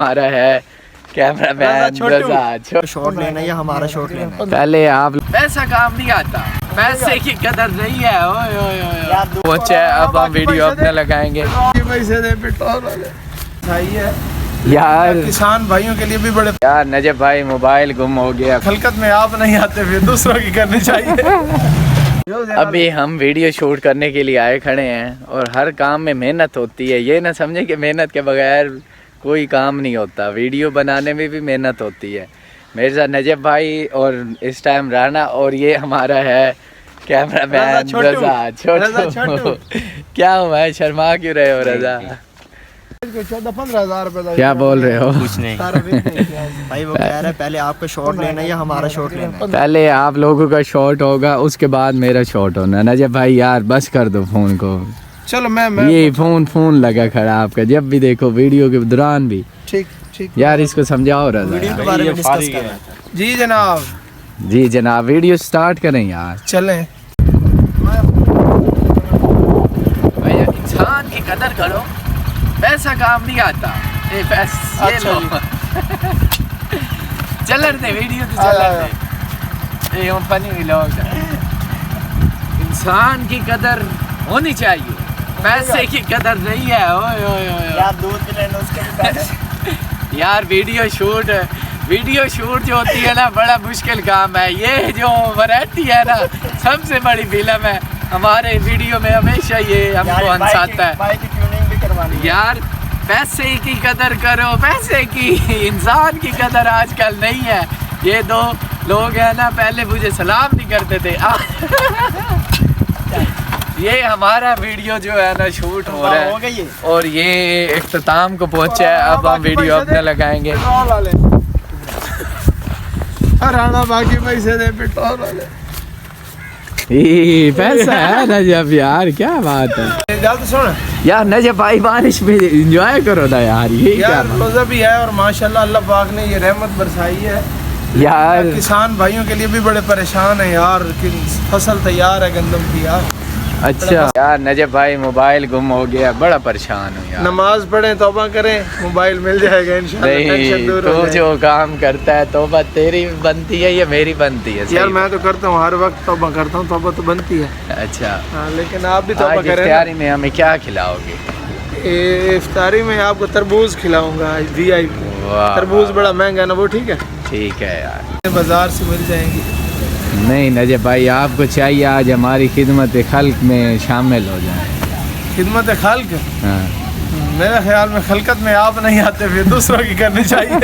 हमारा है cameraman shot लेना या हमारा शॉट लेना। पहले आप पैसा काम नहीं आता, पैसे की कदर नहीं है। ओए ओए ओए पहुंचे, अब हम वीडियो अपने लगाएंगे। यार किसान भाइयों के लिए भी बड़े यार नजब भाई मोबाइल गुम हो गया। खलकत में आप नहीं आते, फिर दूसरों की करनी चाहिए। अभी हम वीडियो शूट करने के लिए आए खड़े हैं और हर काम में मेहनत होती है। ये ना समझे कि मेहनत के बगैर कोई काम नहीं होता। वीडियो बनाने में भी मेहनत होती है। मेरे साथ नजब भाई और इस टाइम राना, और ये हमारा है कैमरामैन रजा छोटू। क्या हुआ है, शर्मा क्यों रहे हो रजा? 14-15 हज़ार रुपए। क्या बोल रहे हो? कुछ नहीं भाई, वो कह रहा है पहले आपका शॉट लेना या हमारा शॉट लेना। पहले आप लोगों का शॉट होगा, उसके बाद मेरा शॉट होना। नजब भाई यार बस कर दो फोन को। चलो मैं ये फोन लगा खड़ा आपका, जब भी देखो वीडियो के दौरान भी। ठीक यार इसको समझाओ रजा। वीडियो के बारे में डिस्कस कर रहा था। जी जनाब, जी जनाब, वीडियो स्टार्ट करें यार। चलें। भैया इंसान की कदर करो, पैसा काम नहीं आता। ये अच्छा चलर दे वीडियो तो चलर दे। ये फनी लोग, इंसान की कदर होनी चाहिए, पैसे की कदर नहीं है। ओए ओए ओए यार दूध भी लेना उसके भी पैसे। यार वीडियो शूट जो होती है ना, बड़ा मुश्किल काम है। ये जो वैरायटी है ना, सबसे बड़ी फिल्म है हमारे वीडियो में। हमेशा ये हमको हंसाता है। बाइक की ट्यूनिंग भी करवानी है। यार पैसे की कदर करो, पैसे की। इंसान की कदर आजकल नहीं है। ये दो लोग हैं ना, पहले मुझे सलाम नहीं करते थे। ये हमारा वीडियो जो है ना शूट हो रहा है और ये इख्तिताम को पहुंचा है। अब हम वीडियो अपने लगाएंगे। राणा बाकी पैसे दे, पेट्रोल वाले। पैसा है नजब यार, क्या बात है। जल्द सुन यार नजब भाई, बारिश में एंजॉय करो ना यार। ये यार रोजा भी है और माशाल्लाह अल्लाह पाक ने ये रहमत बरसाई है यार। किसान भाइयों के लिए भी बड़े परेशान है यार कि फसल तैयार है गंदम की यार। अच्छा यार नजब भाई मोबाइल गुम हो गया, बड़ा परेशान हूँ यार। नमाज पढ़ें, तौबा करें, मोबाइल मिल जाएगा इंशाल्लाह। टेंशन दूर हो तू जाएगी। जो काम करता है तौबा तेरी बनती है या मेरी बनती है? यार मैं तो करता हूँ, हर वक्त तौबा करता हूँ, तौबा तो बनती है। अच्छा हाँ, लेकिन आप भी तौबा आज करें। इफ्तारी में हमें क्या खिलाओगे? इफ्तारी में आपको तरबूज खिलाऊंगा। VIP तरबूज बड़ा महंगा है ना, वो ठीक है। ठीक है यार, बाजार से मिल जाएंगी। नहीं नजब भाई, आपको चाहिए आज हमारी खिदमत खल्क में शामिल हो जाए। खिदमत खल्क, हाँ। मेरे ख्याल में खलकत में आप नहीं आते, फिर दूसरों की करनी चाहिए।